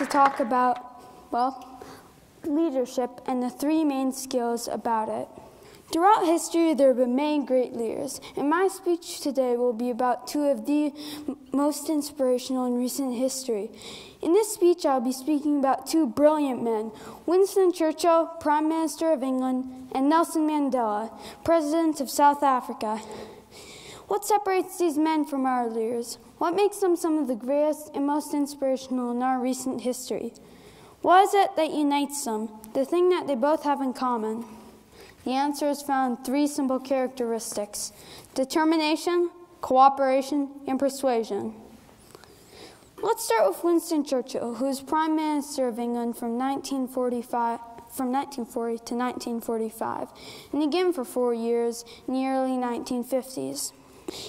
to talk about, leadership and the three main skills about it. Throughout history, there have been many great leaders, and my speech today will be about two of the most inspirational in recent history. In this speech, I'll be speaking about two brilliant men, Winston Churchill, Prime Minister of England, and Nelson Mandela, President of South Africa. What separates these men from our leaders? What makes them some of the greatest and most inspirational in our recent history? What is it that unites them, the thing that they both have in common? The answer is found in three simple characteristics: determination, cooperation, and persuasion. Let's start with Winston Churchill, who was Prime Minister of England from 1940 to 1945, and again for 4 years in the early 1950s.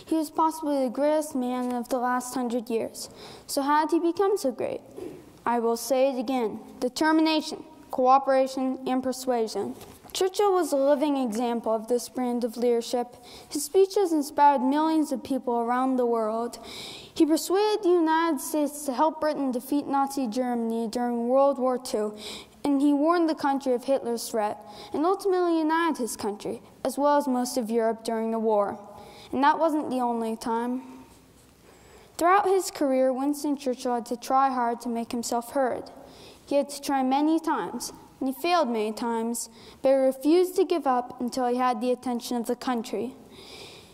He was possibly the greatest man of the last 100 years. So how did he become so great? I will say it again: determination, cooperation, and persuasion. Churchill was a living example of this brand of leadership. His speeches inspired millions of people around the world. He persuaded the United States to help Britain defeat Nazi Germany during World War II, and he warned the country of Hitler's threat, and ultimately united his country, as well as most of Europe during the war. And that wasn't the only time. Throughout his career, Winston Churchill had to try hard to make himself heard. He had to try many times, and he failed many times, but he refused to give up until he had the attention of the country.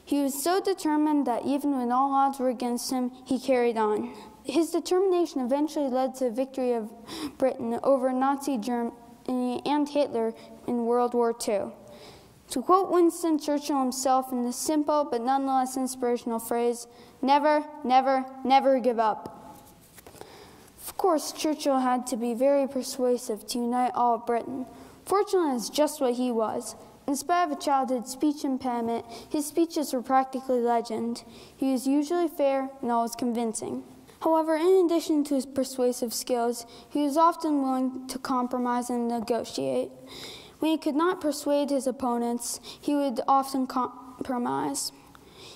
He was so determined that even when all odds were against him, he carried on. His determination eventually led to the victory of Britain over Nazi Germany and Hitler in World War II. To quote Winston Churchill himself in the simple but nonetheless inspirational phrase, "Never, never, never give up." Of course, Churchill had to be very persuasive to unite all of Britain. Fortunately, it's just what he was. In spite of a childhood speech impediment, his speeches were practically legend. He was usually fair and always convincing. However, in addition to his persuasive skills, he was often willing to compromise and negotiate. When he could not persuade his opponents, he would often compromise.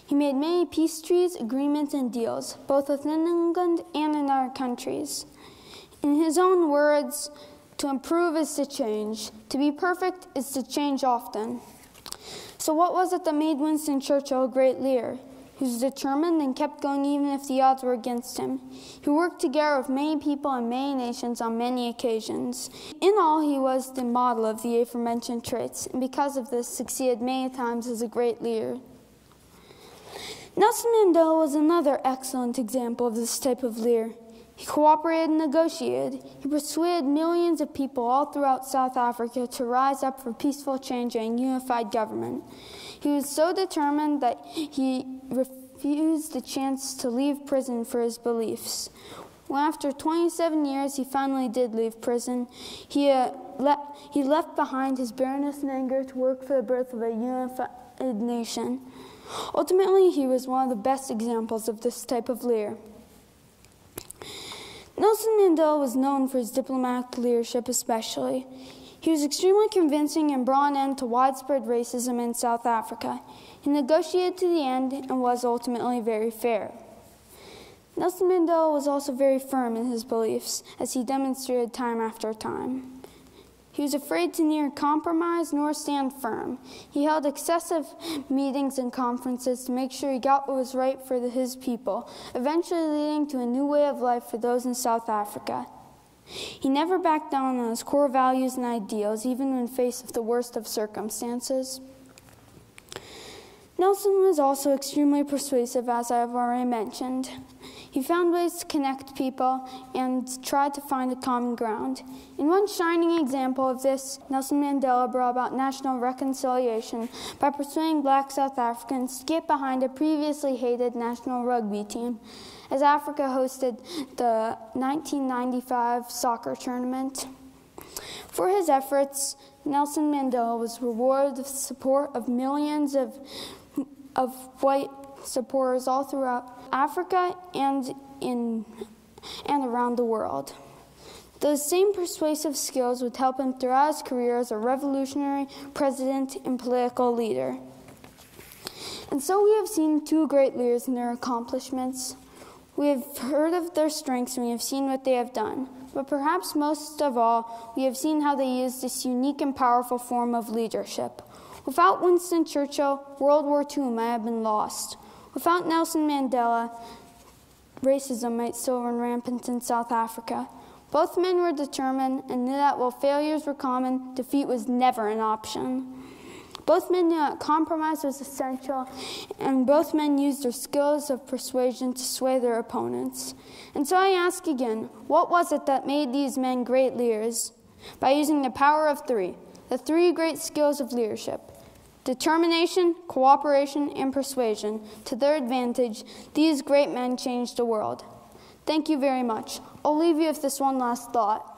He made many peace treaties, agreements, and deals, both within England and in other countries. In his own words, to improve is to change. To be perfect is to change often. So what was it that made Winston Churchill a great leader? He was determined and kept going even if the odds were against him. He worked together with many people and many nations on many occasions. In all, he was the model of the aforementioned traits, and because of this, succeeded many times as a great leader. Nelson Mandela was another excellent example of this type of leader. He cooperated and negotiated. He persuaded millions of people all throughout South Africa to rise up for peaceful change and unified government. He was so determined that he refused the chance to leave prison for his beliefs. When after 27 years he finally did leave prison, he left behind his bitterness and anger to work for the birth of a unified nation. Ultimately, he was one of the best examples of this type of leader. Nelson Mandela was known for his diplomatic leadership especially. He was extremely convincing and brought an end to widespread racism in South Africa. He negotiated to the end and was ultimately very fair. Nelson Mandela was also very firm in his beliefs, as he demonstrated time after time. He was afraid to neither compromise nor stand firm. He held excessive meetings and conferences to make sure he got what was right for his people, eventually leading to a new way of life for those in South Africa. He never backed down on his core values and ideals, even when faced with the worst of circumstances. Nelson was also extremely persuasive, as I have already mentioned. He found ways to connect people and tried to find a common ground. In one shining example of this, Nelson Mandela brought about national reconciliation by persuading black South Africans to get behind a previously hated national rugby team, as Africa hosted the 1995 soccer tournament. For his efforts, Nelson Mandela was rewarded with the support of millions of white supporters all throughout Africa and around the world. Those same persuasive skills would help him throughout his career as a revolutionary president and political leader. And so we have seen two great leaders and their accomplishments. We have heard of their strengths and we have seen what they have done. but perhaps most of all, we have seen how they used this unique and powerful form of leadership. Without Winston Churchill, World War II might have been lost. Without Nelson Mandela, racism might still run rampant in South Africa. Both men were determined and knew that while failures were common, defeat was never an option. Both men knew that compromise was essential, and both men used their skills of persuasion to sway their opponents. And so I ask again, what was it that made these men great leaders? By using the power of three, the three great skills of leadership: determination, cooperation, and persuasion. To their advantage, these great men changed the world. Thank you very much. I'll leave you with this one last thought.